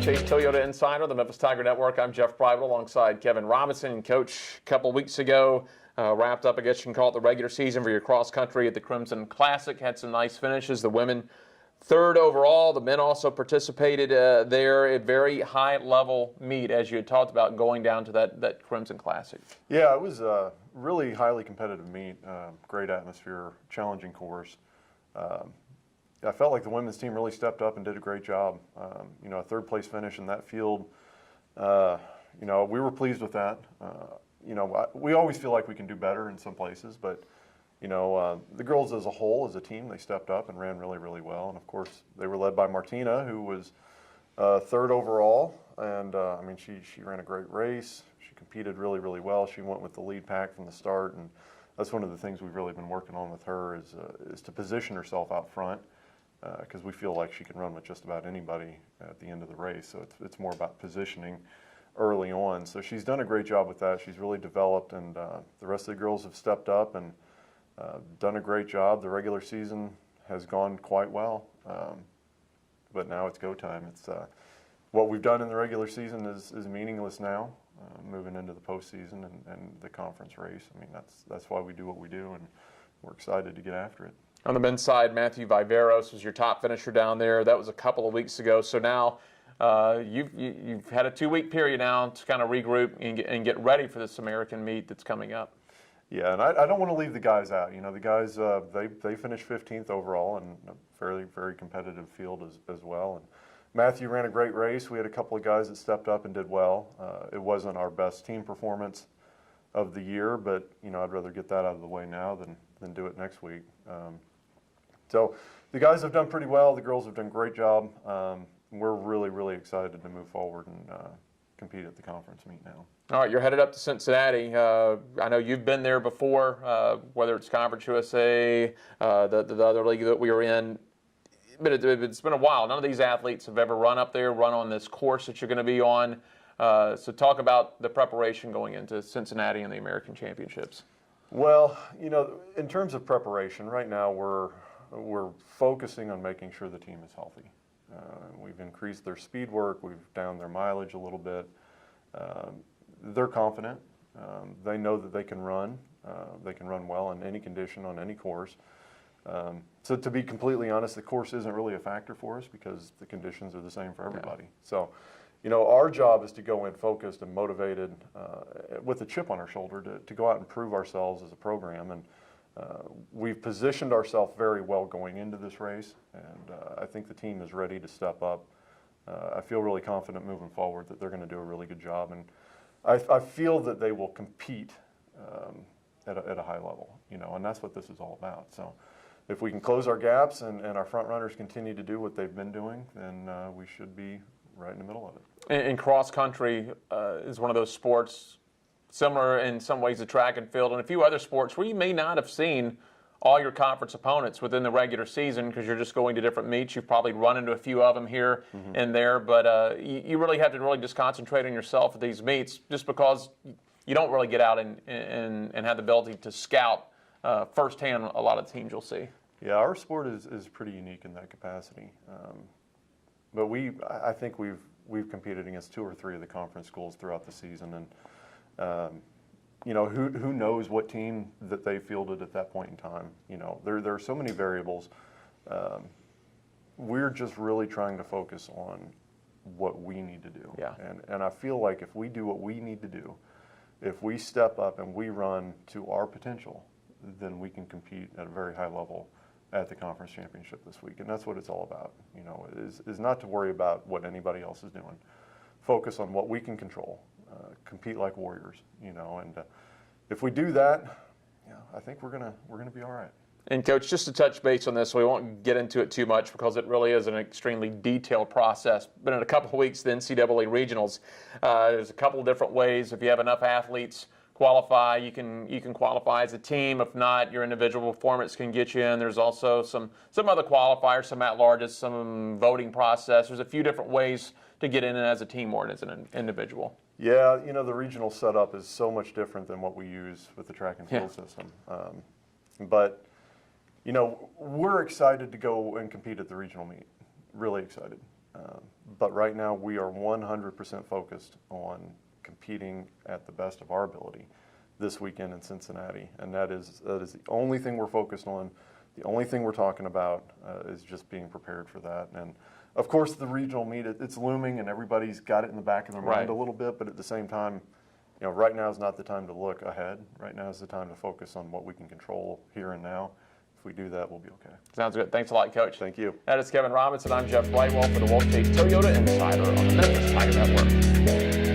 Wolfchase Toyota Insider, the Memphis Tiger Network. I'm Jeff Private alongside Kevin Robinson. And Coach, a couple of weeks ago, wrapped up, I guess you can call it the regular season for your cross country at the Crimson Classic. Had some nice finishes. The women third overall. The men also participated there. A very high level meet, as you had talked about, going down to that Crimson Classic. Yeah, it was a really highly competitive meet. Great atmosphere, challenging course. I felt like the women's team really stepped up and did a great job. A third place finish in that field, we were pleased with that. We always feel like we can do better in some places, but the girls as a whole, as a team, they stepped up and ran really, really well. And of course, they were led by Martina, who was third overall. And she ran a great race. She competed really, really well. She went with the lead pack from the start, and that's one of the things we've really been working on with her is to position herself out front. Because we feel like she can run with just about anybody at the end of the race. So it's more about positioning early on. So she's done a great job with that. She's really developed, and the rest of the girls have stepped up and done a great job. The regular season has gone quite well, but now it's go time. It's what we've done in the regular season is meaningless now, moving into the postseason and the conference race. I mean, that's why we do what we do, and we're excited to get after it. On the men's side, Matthew Viveros was your top finisher down there. That was a couple of weeks ago. So now you've had a 2-week period now to kind of regroup and get ready for this American meet that's coming up. Yeah, and I don't want to leave the guys out. The guys, they finished 15th overall in a fairly, very competitive field as well. And Matthew ran a great race. We had a couple of guys that stepped up and did well. It wasn't our best team performance of the year, but I'd rather get that out of the way now than do it next week. So the guys have done pretty well. The girls have done a great job. We're really, really excited to move forward and compete at the conference meet now. All right, you're headed up to Cincinnati. I know you've been there before, whether it's Conference USA, the other league that we were in. But it's been a while. None of these athletes have ever run up there, run on this course that you're going to be on. So talk about the preparation going into Cincinnati and the American Championships. Well, in terms of preparation, right now we're focusing on making sure the team is healthy. We've increased their speed work. We've downed their mileage a little bit. They're confident. They know that they can run. They can run well in any condition on any course. So to be completely honest, the course isn't really a factor for us because the conditions are the same for everybody. Yeah. So, our job is to go in focused and motivated with a chip on our shoulder to go out and prove ourselves as a program. And we've positioned ourselves very well going into this race, and I think the team is ready to step up. I feel really confident moving forward that they're going to do a really good job, and I feel that they will compete at a high level, and that's what this is all about. So if we can close our gaps and our front runners continue to do what they've been doing, then we should be right in the middle of it. And cross country is one of those sports similar in some ways to track and field and a few other sports where you may not have seen all your conference opponents within the regular season because you're just going to different meets. You've probably run into a few of them here and there, but you really have to really just concentrate on yourself at these meets just because you don't really get out and have the ability to scout firsthand a lot of teams you'll see. Yeah, our sport is pretty unique in that capacity. But I think we've competed against 2 or 3 of the conference schools throughout the season, and who knows what team that they fielded at that point in time. There are so many variables. We're just really trying to focus on what we need to do. Yeah. And I feel like if we do what we need to do, if we step up and we run to our potential, then we can compete at a very high level at the conference championship this week. And that's what it's all about, is not to worry about what anybody else is doing. Focus on what we can control, compete like warriors, and if we do that, I think we're gonna be all right. And Coach, just to touch base on this, we won't get into it too much because it really is an extremely detailed process. But in a couple of weeks, the NCAA regionals, there's a couple of different ways. If you have enough athletes qualify, you can qualify as a team. If not, your individual performance can get you in. There's also some other qualifiers, some at-larges, some voting process. There's a few different ways to get in as a team or as an individual. Yeah, the regional setup is so much different than what we use with the track and field system. But we're excited to go and compete at the regional meet. Really excited. But right now, we are 100% focused on competing at the best of our ability this weekend in Cincinnati, and that is the only thing we're focused on. The only thing we're talking about is just being prepared for that. And of course, the regional meet, it's looming, and everybody's got it in the back of their mind a little bit. But at the same time, right now is not the time to look ahead. Right now is the time to focus on what we can control here and now. If we do that, we'll be okay. Sounds good. Thanks a lot, Coach. Thank you. That is Kevin Robinson. I'm Jeff Brightwell for the Wolfchase Toyota Insider on the Memphis Tiger Network.